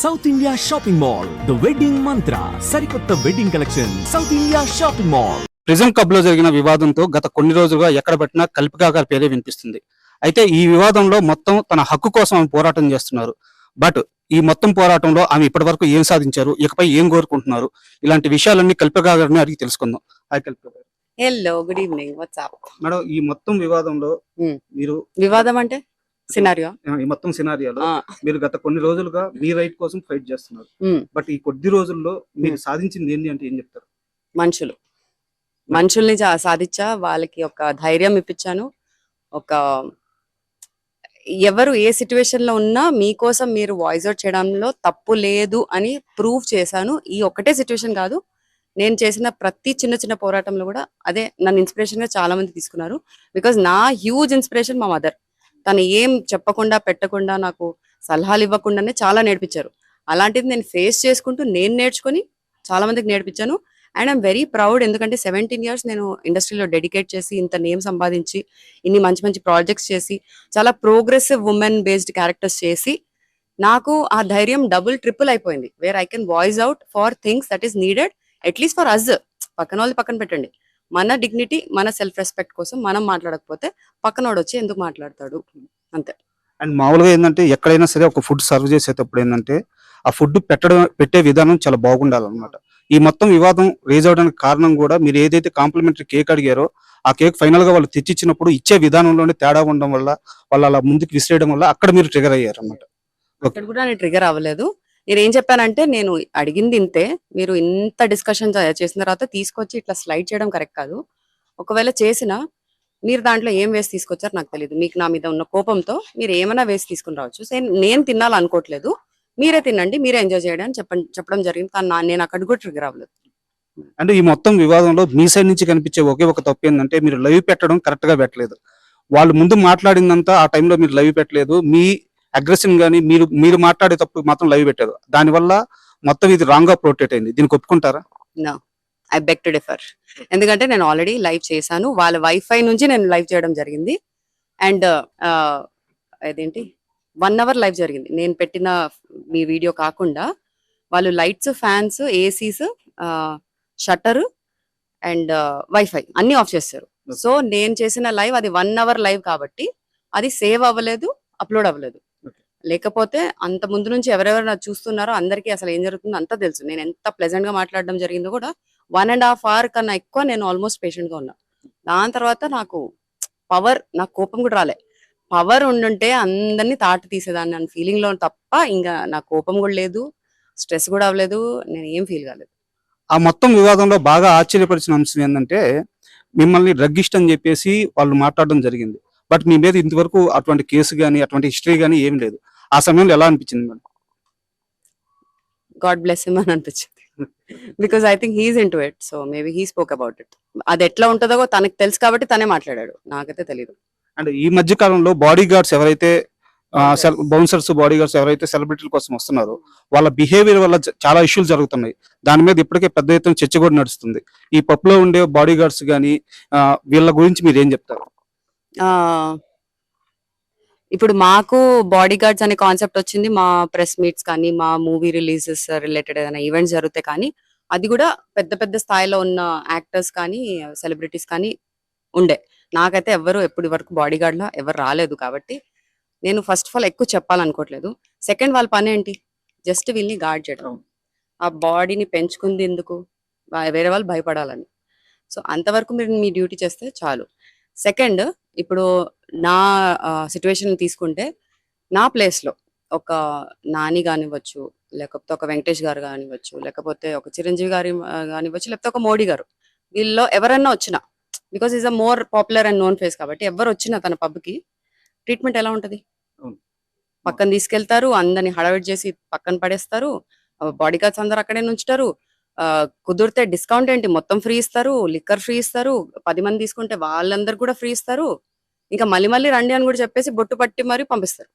South India shopping mall the wedding మంత్ర సరికొత్త wedding collection south India shopping mall. Prism club లో జరిగిన వివాదంతో గత కొన్ని రోజులుగా ఎక్కడ పెట్టినా కల్పికా పేరే వినిపిస్తుంది. అయితే ఈ వివాదంలో మొత్తం తన హక్కు కోసం ఆమె పోరాటం చేస్తున్నారు. బట్ ఈ మొత్తం పోరాటంలో ఆమె ఇప్పటి వరకు ఏం సాధించారు, ఇకపై ఏం కోరుకుంటున్నారు, ఇలాంటి విషయాలన్నీ కల్పికా గారిని అడిగి తెలుసుకుందాం. హాయ్ కల్పికా గారు. Hello, good evening. WhatsApp madam, ఈ మొత్తం వివాదంలో మీరు వివాదం అంటే సినారియో ఈ మొత్తం సినారియాలో మీరు గత కొన్ని రోజులుగా మీ రైట్ కోసం ఫైట్ చేస్తున్నారు. బట్ ఈ కొద్ది రోజుల్లో మీరు సాధించింది ఏంటి అంటే ఏం చెప్తారు? మనుషుల్ని సాధించా, వాళ్ళకి ఒక ధైర్యం ఇప్పించాను. ఒక ఎవరు ఏ సిచ్యువేషన్ లో ఉన్నా మీకోసం మీరు వాయిస్ అవుట్ చేయడంలో తప్పు లేదు అని ప్రూవ్ చేశాను. ఈ ఒక్కటే సిచ్యువేషన్ కాదు, నేను చేసిన ప్రతి చిన్న చిన్న పోరాటంలో కూడా అదే నన్ను ఇన్స్పిరేషన్ గా చాలా మంది తీసుకున్నారు. బికాజ్ నా హ్యూజ్ ఇన్స్పిరేషన్ మా మదర్. తను ఏం చెప్పకుండా పెట్టకుండా నాకు సలహాలు ఇవ్వకుండానే చాలా నేర్పించారు. అలాంటిది నేను ఫేస్ చేసుకుంటూ నేను నేర్చుకొని చాలా మందికి నేర్పించాను. అండ్ ఐఎమ్ వెరీ ప్రౌడ్, ఎందుకంటే 17 years నేను ఇండస్ట్రీలో డెడికేట్ చేసి ఇంత నేమ్ సంపాదించి ఇన్ని మంచి మంచి ప్రాజెక్ట్స్ చేసి చాలా ప్రోగ్రెసివ్ ఉమెన్ బేస్డ్ క్యారెక్టర్స్ చేసి నాకు ఆ ధైర్యం డబుల్ ట్రిపుల్ అయిపోయింది. Where I can voice out for things that is needed at least for us. పక్కన వాళ్ళు పక్కన పెట్టండి, మన డిగ్నిటీ మన సెల్ఫ్ రెస్పెక్ట్ కోసం మనం మాట్లాడకపోతే పక్కనోడు వచ్చి ఎందుకు మాట్లాడతాడు, అంతే. అండ్ మామూలుగా ఏంటంటే ఎక్కడైనా సరే ఒక ఫుడ్ సర్వ్ చేసేటప్పుడు ఏంటంటే ఆ ఫుడ్ పెట్టే విధానం చాలా బాగుండాలన్నమాట. ఈ మొత్తం వివాదం రేజ్ అవడానికి కారణం కూడా మీరు ఏదైతే కాంప్లిమెంటరీ కేక్ అడిగారో ఆ కేక్ ఫైనల్ గా వాళ్ళు తెచ్చిచ్చినప్పుడు ఇచ్చే విధానంలోనే తేడా ఉండడం వల్ల వాళ్ళు అలా ముందుకు విసిరేయడం వల్ల అక్కడ మీరు ట్రిగర్ అయ్యారు అన్నమాట. అక్కడ కూడా నేను ట్రిగర్ అవ్వలేదు. నేను ఏం చెప్పానంటే, నేను అడిగింది ఇంతే, మీరు ఇంత డిస్కషన్ చేసిన తర్వాత తీసుకొచ్చి ఇట్లా స్లైడ్ చేయడం కరెక్ట్ కాదు. ఒకవేళ చేసినా మీరు దాంట్లో ఏం వేసి తీసుకొచ్చారు నాకు తెలియదు. మీకు నా మీద ఉన్న కోపంతో మీరు ఏమైనా వేసి తీసుకుని రావచ్చు. నేను తినాలనుకోవట్లేదు, మీరే తినండి, మీరే ఎంజాయ్ చేయడం అని చెప్పడం జరిగింది. కానీ నేను అక్కడ కూడా ట్రిగర్ అవ్వలేదు. అంటే ఈ మొత్తం వివాదంలో మీ సైడ్ నుంచి కనిపించే ఒకే ఒక తప్పు ఏంటంటే మీరు లైవ్ పెట్టడం కరెక్ట్ గా పెట్టలేదు. వాళ్ళు ముందు మాట్లాడిందంతా ఆ టైంలో మీరు లైవ్ పెట్టలేదు. మీ అగ్రెషన్ గానీ మీరు మాట్లాడేటప్పుడు మాత్రం లైవ్ పెట్టారు. దానివల్ల మొత్తం ఇది రాంగ్ గా ప్రొటెక్ట్ అయింది. దీనికి ఒప్పుకుంటారా? No, I beg to differ. ఎందుకంటే నేను ఆల్రెడీ లైవ్ చేశాను. వాళ్ళ వైఫై నుంచి నేను లైవ్ చేయడం జరిగింది. అండ్ అదేంటి 1 hour లైవ్ జరిగింది. నేను పెట్టిన మీ వీడియో కాకుండా వాళ్ళు lights, fans, ACs, shutter and wifi అన్ని ఆఫ్ చేస్తారు. సో నేను చేసిన లైవ్ అది 1 hour లైవ్ కాబట్టి అది సేవ్ అవ్వలేదు, అప్లోడ్ అవ్వలేదు. లేకపోతే అంత ముందు నుంచి ఎవరెవరు నాకు చూస్తున్నారో అందరికీ అసలు ఏం జరుగుతుందో అంతా తెలుసు. నేను ఎంత ప్లెజెంట్ గా మాట్లాడడం జరిగిందో కూడా 1.5 hour కన్నా ఎక్కువ నేను ఆల్మోస్ట్ పేషెంట్ గా ఉన్నా. దాని తర్వాత నాకు కోపం కూడా రాలే. పవర్ ఉండుంటే అందరినీ తాట తీసేదాన్ని అన్న ఫీలింగ్ లో తప్ప ఇంకా నా కోపం కూడా లేదు, స్ట్రెస్ కూడా అవ్వలేదు, నేను ఏం ఫీల్ కాలేదు. ఆ మొత్తం వివాదంలో బాగా ఆశ్చర్యపరిచిన అంశం ఏంటంటే మిమ్మల్ని డ్రగ్గిస్ట్ అని చెప్పేసి వాళ్ళు మాట్లాడడం జరిగింది. బట్ మీ మీద ఇంతవరకు అటువంటి కేసు కానీ అటువంటి హిస్టరీ కానీ ఏం లేదు. ఆ సమయంలో ఎలా అనిపించింది మేడం? గాడ్ బ్లెస్ హిమ్ అని అనిపించింది. Because I think he is into it, so maybe he spoke about it. అది ఎట్లా ఉంటుందో తనకు తెలుసు కాబట్టి తనే మాట్లాడాడు, నాకైతే తెలియదు. అండ్ ఈ మధ్య కాలంలో బాడీ గార్డ్స్ ఎవరైతే బౌన్సర్స్, బాడీ గార్డ్స్ ఎవరైతే సెలబ్రిటీల కోసం వస్తున్నారో వాళ్ళ బిహేవియర్ వల్ల చాలా ఇష్యూలు జరుగుతున్నాయి. దాని మీద ఇప్పటికే పెద్ద ఎత్తున చర్చ కూడా నడుస్తుంది. ఈ పబ్లో ఉండే బాడీ గార్డ్స్ కానీ వీళ్ళ గురించి మీరు ఏం చెప్తారు? ఇప్పుడు మాకు బాడీ గార్డ్స్ అనే కాన్సెప్ట్ వచ్చింది మా ప్రెస్ మీట్స్ కానీ, మా మూవీ రిలీజెస్ రిలేటెడ్ ఏదైనా ఈవెంట్స్ జరిగితే కానీ, అది కూడా పెద్ద పెద్ద స్థాయిలో ఉన్న యాక్టర్స్ కానీ సెలబ్రిటీస్ కానీ ఉండే. నాకైతే ఎప్పటి వరకు బాడీ గార్డ్ లా ఎవరు రాలేదు. కాబట్టి నేను ఫస్ట్ ఆఫ్ ఆల్ ఎక్కువ చెప్పాలనుకోవట్లేదు. సెకండ్, వాళ్ళ పని ఏంటి? జస్ట్ వీళ్ళని గార్డ్ చేయడం. ఆ బాడీని పెంచుకుంది ఎందుకు? వేరే వాళ్ళు భయపడాలని. సో అంతవరకు మీరు మీ డ్యూటీ చేస్తే చాలు. సెకండ్, ఇప్పుడు నా సిచ్యువేషన్ తీసుకుంటే నా ప్లేస్లో ఒక నాని కానివ్వచ్చు, లేకపోతే ఒక వెంకటేష్ గారు కానివ్వచ్చు, లేకపోతే ఒక చిరంజీవి గారి కానివ్వచ్చు, లేకపోతే ఒక మోడీ గారు, వీళ్ళలో ఎవరన్నా వచ్చినా, because is a more popular and known face కాబట్టి ఎవరు వచ్చినా తన పబ్కి ట్రీట్మెంట్ ఎలా ఉంటుంది? పక్కన తీసుకెళ్తారు, అందరిని హడావిడి చేసి పక్కన పడేస్తారు, బాడీ గార్డ్స్ అందరు అక్కడే ఉంచుతారు. కుదిరితే డిస్కౌంట్ ఏంటి మొత్తం ఫ్రీ ఇస్తారు, లిక్కర్ ఫ్రీ ఇస్తారు, 10 మంది తీసుకుంటే వాళ్ళందరు కూడా ఫ్రీ ఇస్తారు. ఇంకా మళ్ళీ రండి అని కూడా చెప్పేసి బొట్టు పట్టి మరి పంపిస్తారు.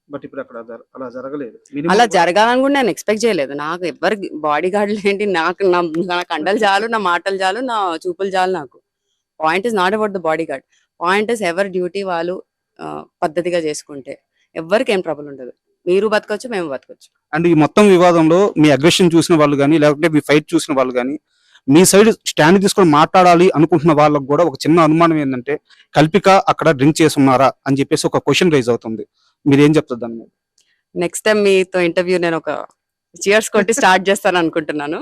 బట్ ఇప్పుడు అక్కడ అలా జరగలేదు. అలా జరగాలని కూడా నేను ఎక్స్పెక్ట్ చేయలేదు. నాకు ఎవరు బాడీ గార్డులు ఏంటి, నా కండలు చాలు, నా మాటలు చాలు, నా చూపులు చాలు. నాకు point is not about the body guard. Point is ఎవరి డ్యూటీ వాళ్ళు పద్ధతిగా చేసుకుంటే ఎవరికి ఏం ట్రబుల్ ఉండదు. మీరు బతకొచ్చు, మేము బతకొచ్చు. అండ్ ఈ మొత్తం వివాదంలో మీ అగ్రెషన్ చూసిన వాళ్ళు కానీ లేకపోతే మీ ఫైట్ చూసిన వాళ్ళు కానీ మీ సైడ్ స్టాండ్ తీసుకొని మాట్లాడాలి అనుకుంటున్న వాళ్ళకు కూడా ఒక చిన్న అనుమానం ఏంటంటే కల్పిక అక్కడ డ్రింక్ చేసి ఉన్నారా అని చెప్పేసి ఒక క్వశ్చన్ రైజ్ అవుతుంది. మీరు ఏం చెప్తారు దాని మీద? నెక్స్ట్ టైం మీతో ఇంటర్వ్యూ నేను ఒక చియర్స్ కొట్టి స్టార్ట్ చేస్తాను అనుకుంటున్నాను.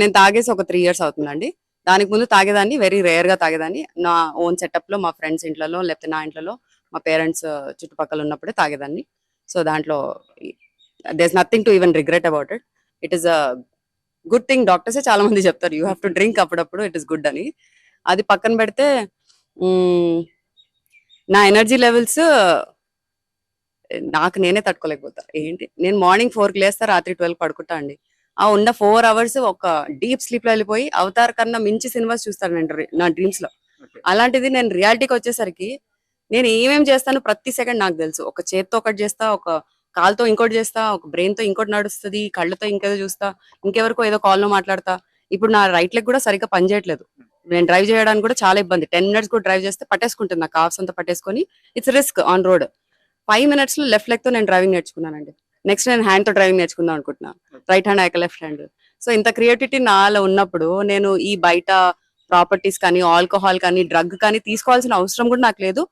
నేను తాగేసి ఒక 3 years అవుతుందండి. దానికి ముందు తాగేదాన్ని, వెరీ రేర్ గా తాగేదాన్ని. నా ఓన్ సెటప్ లో, మా ఫ్రెండ్స్ ఇంట్లలో లేకపోతే నా ఇంట్లో, మా పేరెంట్స్ చుట్టుపక్కల ఉన్నప్పుడే తాగేదాన్ని. సో దాంట్లో there is nothing to even regret about it. It is a good thing. డాక్టర్సే చాలా మంది చెప్తారు యూ హ్యావ్ టు డ్రింక్ అప్పుడప్పుడు, ఇట్ ఇస్ గుడ్ అని. అది పక్కన పెడితే నా ఎనర్జీ లెవెల్స్ నాకు నేనే తట్టుకోలేకపోతా. ఏంటి, నేను మార్నింగ్ 4కి లేస్తా, రాత్రి 12కి పడుకుంటా అండి. ఆ ఉన్న 4 hours ఒక డీప్ స్లీప్ లో వెళ్ళిపోయి అవతార్ కన్నా మించి సినిమాస్ చూస్తాను నేను నా డ్రీమ్స్ లో. అలాంటిది నేను రియాలిటీకి వచ్చేసరికి నేను ఏమేం చేస్తాను ప్రతి సెకండ్ నాకు తెలుసు. ఒక చేత్తో ఒకటి చేస్తా, ఒక కాల్తో ఇంకోటి చేస్తా, ఒక బ్రెయిన్ తో ఇంకోటి నడుస్తుంది, కళ్ళతో ఇంకేదో చూస్తా, ఇంకెవరికో ఏదో కాల్ లో మాట్లాడతా. ఇప్పుడు నా రైట్ లెగ్ కూడా సరిగ్గా పనిచేయట్లేదు. నేను డ్రైవ్ చేయడానికి కూడా చాలా ఇబ్బంది. 10 minutes కూడా డ్రైవ్ చేస్తే పట్టేసుకుంటుంది, నా కాఫ్స్ అంతా పట్టేసుకొని. It's risk on road. 5 minutes లో లెఫ్ట్ లెగ్ తో నేను డ్రైవింగ్ నేర్చుకున్నానండి. నెక్స్ట్ నేను హ్యాండ్ తో డ్రైవింగ్ నేర్చుకుందాం అనుకుంటున్నాను. రైట్ హ్యాండ్ అయ్యాక లెఫ్ట్ హ్యాండ్. సో ఇంత క్రియేటివిటీ నాలో ఉన్నప్పుడు నేను ఈ బయట ప్రాపర్టీస్ కానీ, ఆల్కహాల్ కానీ, డ్రగ్ కానీ తీసుకోవాల్సిన అవసరం కూడా నాకు లేదు.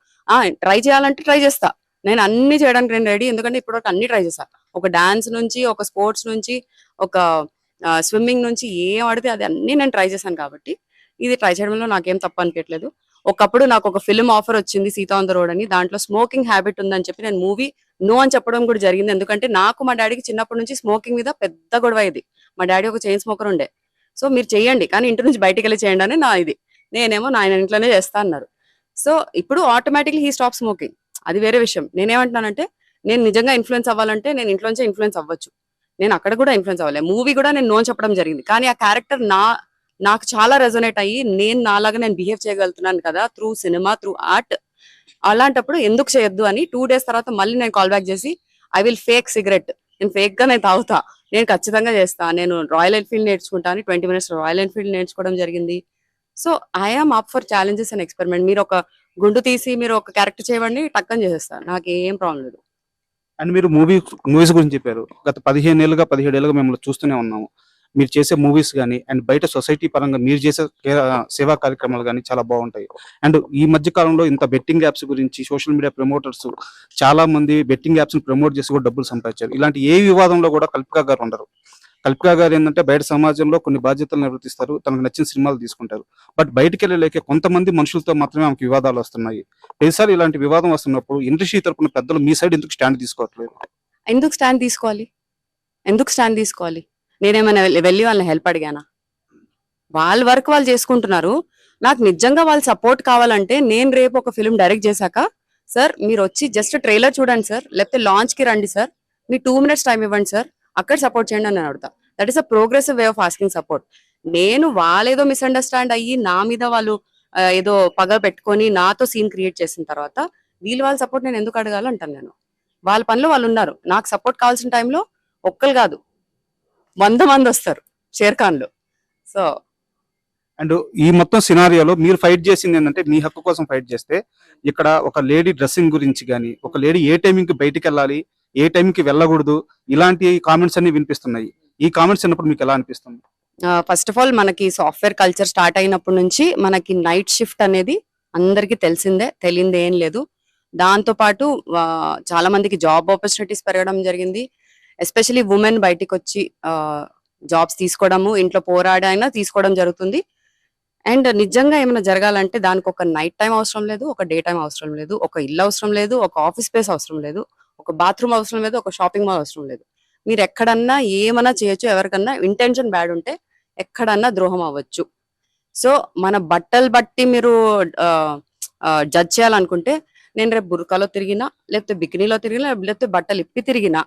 ట్రై చేయాలంటే ట్రై చేస్తా. నేను అన్ని చేయడానికి నేను రెడీ. ఎందుకంటే ఇప్పుడు అన్ని ట్రై చేస్తా. ఒక డాన్స్ నుంచి, ఒక స్పోర్ట్స్ నుంచి, ఒక స్విమ్మింగ్ నుంచి, ఏం ఆడితే అది అన్ని నేను ట్రై చేశాను. కాబట్టి ఇది ట్రై చేయడంలో నాకేం తప్పు అనిపించట్లేదు. ఒకప్పుడు నాకు ఒక ఫిల్మ్ ఆఫర్ వచ్చింది, సీతా ఆన్ ద రోడ్ అని. దాంట్లో స్మోకింగ్ హ్యాబిట్ ఉందని చెప్పి నేను మూవీ నో అని చెప్పడం కూడా జరిగింది. ఎందుకంటే నాకు మా డాడీకి చిన్నప్పటి నుంచి స్మోకింగ్ మీద పెద్ద గొడవ ఇది. మా డాడీ ఒక చైన్ స్మోకర్ ఉండే. సో మీరు చేయండి కానీ ఇంటి నుంచి బయటికి వెళ్ళి చేయండి అని నా ఇది. నేనేమో ఆయన ఇంట్లోనే చేస్తా అన్నారు. సో ఇప్పుడు ఆటోమేటిక్లీ హీ స్టాప్ స్మోకింగ్. అది వేరే విషయం. నేనేమంటున్నానంటే నేను నిజంగా ఇన్ఫ్లుయెన్స్ అవ్వాలంటే నేను ఇంట్లోంచే ఇన్ఫ్లుయెన్స్ అవ్వచ్చు. నేను అక్కడ కూడా ఇన్ఫ్లుయెన్స్ అవ్వాలి. మూవీ కూడా నేను నో చెప్పడం జరిగింది. కానీ ఆ క్యారెక్టర్ నాకు చాలా రెజొనేట్ అయ్యి నేను నాలాగా నేను బిహేవ్ చేయగలుగుతున్నాను కదా త్రూ సినిమా, త్రూ ఆర్ట్. అలాంటప్పుడు ఎందుకు చేయొద్దు అని 2 days తర్వాత మళ్ళీ నేను కాల్ బ్యాక్ చేసి ఐ విల్ ఫేక్ సిగరెట్, నేను ఫేక్ గా నేను తాగుతా, నేను ఖచ్చితంగా చేస్తా, నేను రాయల్ ఎన్ఫీల్డ్ నేర్చుకుంటాను. 20 minutes రాయల్ ఎన్ఫీల్డ్ నేర్చుకోవడం జరిగింది. So I'm up for challenges and experiment. మీరు ఒక గుండు తీసి మీరు ఒక క్యారెక్టర్ చేయవండి, టక్కని చేసేస్తాను, నాకు ఏం ప్రాబ్లం లేదు. అండ్ మీరు మూవీస్ గురించి చెప్పారు. గత 15 ఏళ్ళుగా 17 ఏళ్ళుగా మిమ్మల్ని చూస్తూనే ఉన్నాము. మీరు చేసే మూవీస్ కానీ అండ్ బయట సొసైటీ పరంగా మీరు చేసే సేవా కార్యక్రమాలు కానీ చాలా బాగుంటాయి. అండ్ ఈ మధ్య కాలంలో ఇంత బెట్టింగ్ యాప్స్ గురించి సోషల్ మీడియా ప్రమోటర్స్ చాలా మంది బెట్టింగ్ యాప్స్ ప్రమోట్ చేసి కూడా డబ్బులు సంపాదించారు. ఇలాంటి ఏ వివాదంలో కూడా కల్పిక గారు ఉండరు. కల్పిక గారు ఏంటంటే బయట సమాజంలో కొన్ని బాధ్యతలు నిర్వర్తిస్తారు, తనకు నచ్చిన సినిమాలు తీసుకుంటారు. బట్ బయటికి వెళ్ళలేక కొంతమంది మనుషులతో మాత్రమే ఆమెకు వివాదాలు వస్తున్నాయి. ప్రతిసారి ఇలాంటి వివాదం వస్తున్నప్పుడు ఇండస్ట్రీ తరపున పెద్దలు మీ సైడ్ ఎందుకు స్టాండ్ తీసుకోవట్లేదు? ఎందుకు స్టాండ్ తీసుకోవాలి? ఎందుకు స్టాండ్ తీసుకోవాలి? నేనేమైనా వెళ్ళి వాళ్ళని హెల్ప్ అడిగానా? వాళ్ళ వర్క్ వాళ్ళు చేసుకుంటున్నారు. నాకు నిజంగా వాళ్ళ సపోర్ట్ కావాలంటే నేను రేపు ఒక ఫిల్మ్ డైరెక్ట్ చేశాక, సార్ మీరు వచ్చి జస్ట్ ట్రైలర్ చూడండి సార్, లేకపోతే లాంచ్ కి రండి సార్, మీ 2 minutes టైం ఇవ్వండి సార్, అక్కడ సపోర్ట్ చేయండి అని అడుగుతా. That is a progressive way of asking support. నేను వాళ్ళేదో మిస్అండర్స్టాండ్ అయ్యి నా మీద వాళ్ళు ఏదో పగ పెట్టుకొని నాతో సీన్ క్రియేట్ చేసిన తర్వాత వాళ్ళ సపోర్ట్ నేను ఎందుకు అడగాలంటాను. నేను వాళ్ళ పనిలో వాళ్ళు ఉన్నారు. నాకు సపోర్ట్ కావాల్సిన టైంలో ఒక్కరు కాదు 100 మంది వస్తారు షేర్ ఖాన్ లో. సో అండ్ ఈ మొత్తం సినారియోలో మీరు ఫైట్ చేసింది ఏంటంటే మీ హక్కు కోసం ఫైట్ చేస్తే, ఇక్కడ ఒక లేడీ డ్రెస్సింగ్ గురించి కానీ, ఒక లేడీ ఏ టైంకి బయటికి వెళ్ళాలి, ఏ టైంకి వెళ్ళకూడదు, ఇలాంటి కామెంట్స్ అన్ని వినిపిస్తున్నాయి. ఈ కామెంట్స్ విన్నప్పుడు మీకు ఎలా అనిపిస్తుంది? ఫస్ట్ ఆఫ్ ఆల్ మనకి సాఫ్ట్వేర్ కల్చర్ స్టార్ట్ అయినప్పటి నుంచి మనకి నైట్ షిఫ్ట్ అనేది అందరికీ తెలిసిందే, తెలియంది ఏం లేదు. దాంతో పాటు చాలా మందికి జాబ్ ఆపర్చునిటీస్ పెరగడం జరిగింది. ఎస్పెషలీ ఉమెన్ బయటికి వచ్చి జాబ్స్ తీసుకోవడము, ఇంట్లో పోరాడైనా తీసుకోవడం జరుగుతుంది. అండ్ నిజంగా ఏమైనా జరగాలంటే దానికి ఒక నైట్ టైం అవసరం లేదు, ఒక డే టైం అవసరం లేదు, ఒక ఇల్లు అవసరం లేదు, ఒక ఆఫీస్ స్పేస్ అవసరం లేదు, ఒక బాత్రూమ్ అవసరం లేదు, ఒక షాపింగ్ మాల్ అవసరం లేదు. మీరు ఎక్కడన్నా ఏమన్నా చేయొచ్చు. ఎవరికన్నా ఇంటెన్షన్ బ్యాడ్ ఉంటే ఎక్కడన్నా ద్రోహం అవ్వచ్చు. సో మన బట్టలు బట్టి మీరు జడ్జ్ చేయాలనుకుంటే, నేను రేపు బుర్కాలో తిరిగినా, లేకపోతే బికినీలో తిరిగినా, లేకపోతే బట్టలు ఇప్పి తిరిగినా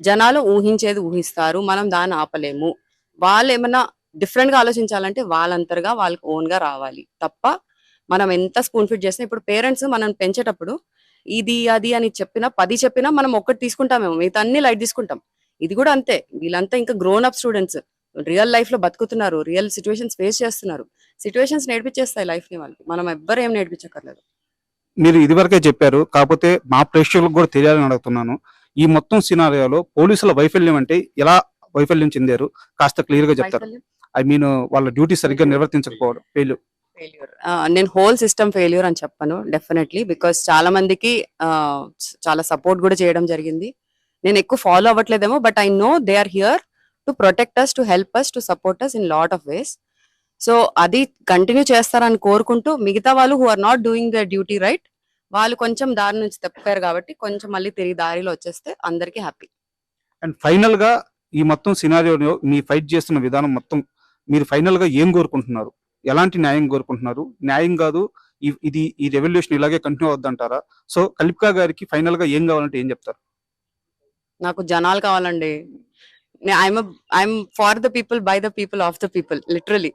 జనాలు ఊహించేది ఊహిస్తారు. మనం దాన్ని ఆపలేము. వాళ్ళు ఏమన్నా డిఫరెంట్ గా ఆలోచించాలంటే వాళ్ళంతరుగా వాళ్ళకి ఓన్ గా రావాలి తప్ప మనం ఎంత స్పూన్ ఫిట్ చేసినా. ఇప్పుడు పేరెంట్స్ మనం పెంచేటప్పుడు ఇది అది అని చెప్పినా 10 చెప్పినా మనం ఒక్కటి తీసుకుంటామేమో, మిగతా అన్ని లైట్ తీసుకుంటాం. ఇది కూడా అంతే. వీళ్ళంతా ఇంకా grown up students, real life లో బతుకుతున్నారు, రియల్ సిచ్యువేషన్స్ ఫేస్ చేస్తున్నారు. సిచ్యువేషన్స్ నేర్పించేస్తాయి లైఫ్ ని వాళ్ళకి. మనం ఎవ్వరు ఏం నేర్పించక్కర్లేదు. మీరు ఇదివరకే చెప్పారు, కాకపోతే మా ప్రేక్షకులకు కూడా తెలియాలని అడుగుతున్నాను. ఈ మొత్తం సినారియోలో పోలీసుల వైఫల్యం అంటే ఎలా వైఫల్యం చెందారు కాస్త క్లియర్ గా చెప్తారు. ఐ మీన్ వాళ్ళ డ్యూటీ సరిగ్గా నిర్వర్తించకపోవడం ఫెయిల్. ఫెయిల్యూర్ నేను హోల్ సిస్టమ్ ఫెయిల్యూర్ అని చెప్పను డెఫినెట్లీ, బికాస్ చాలా మందికి చాలా సపోర్ట్ కూడా చేయడం జరిగింది. నేను ఎక్కువ ఫాలో అవ్వట్లేదేమో, but I know they are here to protect us, to help us, to support us in lot of ways. So అది కంటిన్యూ చేస్తారని కోరుకుంటూ, మిగతా వాళ్ళు who are not doing their duty right, వాళ్ళు కొంచెం దారి నుంచి తప్పారు కాబట్టి కొంచెం మళ్ళీ తిరిగి దారిలో వచ్చేస్తే అందరికీ హ్యాపీ. అండ్ ఫైనల్ గా ఈ మొత్తం సినారియోలో మీ ఫైట్ చేస్తున్న విధానం మొత్తం మీరు ఫైనల్ గా ఏం కోరుకుంటున్నారు? ఎలాంటి న్యాయం కోరుకుంటున్నారు? న్యాయం కాదు ఈ రెవల్యూషన్ ఇలాగే కంటిన్యూ అవుద్దంటారా? సో కల్పికా గారికి ఫైనల్ గా ఏం కావాలంటే ఏం చెప్తారు? నాకు జనాలు కావాలండి. I'm for the people, by the people, of the people, literally.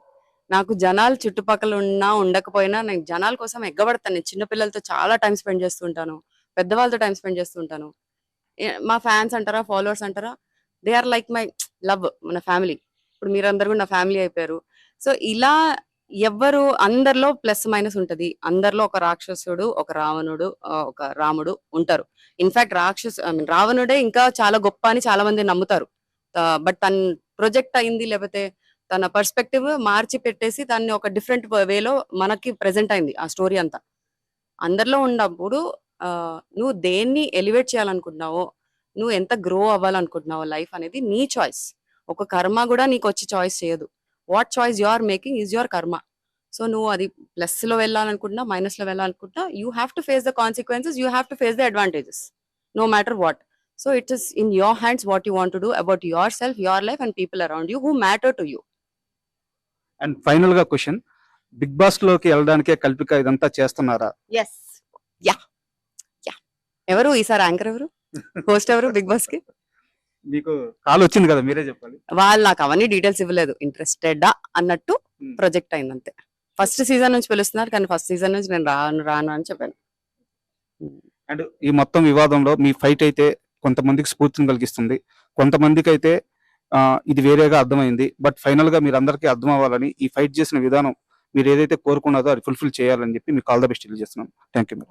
నాకు జనాలు చుట్టుపక్కల ఉన్నా ఉండకపోయినా నేను జనాల కోసం ఎగ్గబడతాను. నేను చిన్నపిల్లలతో చాలా టైం స్పెండ్ చేస్తుంటాను, పెద్దవాళ్ళతో టైం స్పెండ్ చేస్తుంటాను. మా ఫ్యాన్స్ అంటారా, ఫాలోవర్స్ అంటారా, they are like my love, మన ఫ్యామిలీ. ఇప్పుడు మీరందరూ కూడా నా ఫ్యామిలీ అయిపోయారు. సో ఇలా ఎవ్వరు, అందరిలో ప్లస్ మైనస్ ఉంటది. అందరిలో ఒక రాక్షసుడు, ఒక రావణుడు, ఒక రాముడు ఉంటారు. ఇన్ఫాక్ట్ రావణుడే ఇంకా చాలా గొప్ప అని చాలా మంది నమ్ముతారు. బట్ తన ప్రొజెక్ట్ అయింది, లేకపోతే తన పర్స్పెక్టివ్ మార్చి పెట్టేసి దాన్ని ఒక డిఫరెంట్ వేలో మనకి ప్రెజెంట్ అయింది ఆ స్టోరీ అంతా. అందరిలో ఉన్నప్పుడు నువ్వు దేన్ని ఎలివేట్ చేయాలనుకుంటున్నావో, నువ్వు ఎంత గ్రో అవ్వాలనుకుంటున్నావో, లైఫ్ అనేది నీ చాయిస్. ఒక కర్మ కూడా నీకు వచ్చి చాయిస్ చేయదు. What choice you are making is your karma. So నువ్వు అది ప్లస్ లో వెళ్ళాలనుకుంటున్నా, మైనస్ లో వెళ్ళాలనుకుంటున్నా, you have to face the consequences, you have to face the advantages, no matter what. So it is in your hands what you want to do about yourself, your life and people around you who matter to you. And final గా question, Bigg Boss లోకి వెళ్ళడానికే కల్పిక ఇదంతా చేస్తున్నారా? Yes, yeah yeah. ఎవరు ఈసారి anchor, ఎవరు host, ఎవరు big boss కి? మీకు కాల్ వచ్చింది కదా, మీరే చెప్పాలి. వాళ్ళు నాకు అవన్నీ డీటెయిల్స్ ఇవ్వలేదు. ఇంట్రెస్టెడా అన్నట్టు ప్రొజెక్ట్ అయింది అంతే. ఫస్ట్ సీజన్ నుంచి పిలుస్తున్నారు, కానీ ఫస్ట్ సీజన్ నుంచి నేను రాను అని చెప్పాను. అండ్ ఈ మొత్తం వివాదంలో మీ ఫైట్ అయితే కొంతమందికి స్ఫూర్తిని కలిగిస్తుంది, కొంతమందికి అయితే ఇది వేరేగా అర్థమైంది. బట్ ఫైనల్ గా మీరు అందరికీ అర్థం అవ్వాలని, ఈ ఫైట్ చేసిన విధానం మీరు ఏదైతే కోరుకున్నదో అది ఫుల్ఫిల్ చేయాలని చెప్పి మీకు ఆల్ ద బెస్ట్ తెలియజేస్తున్నాను. Thank you.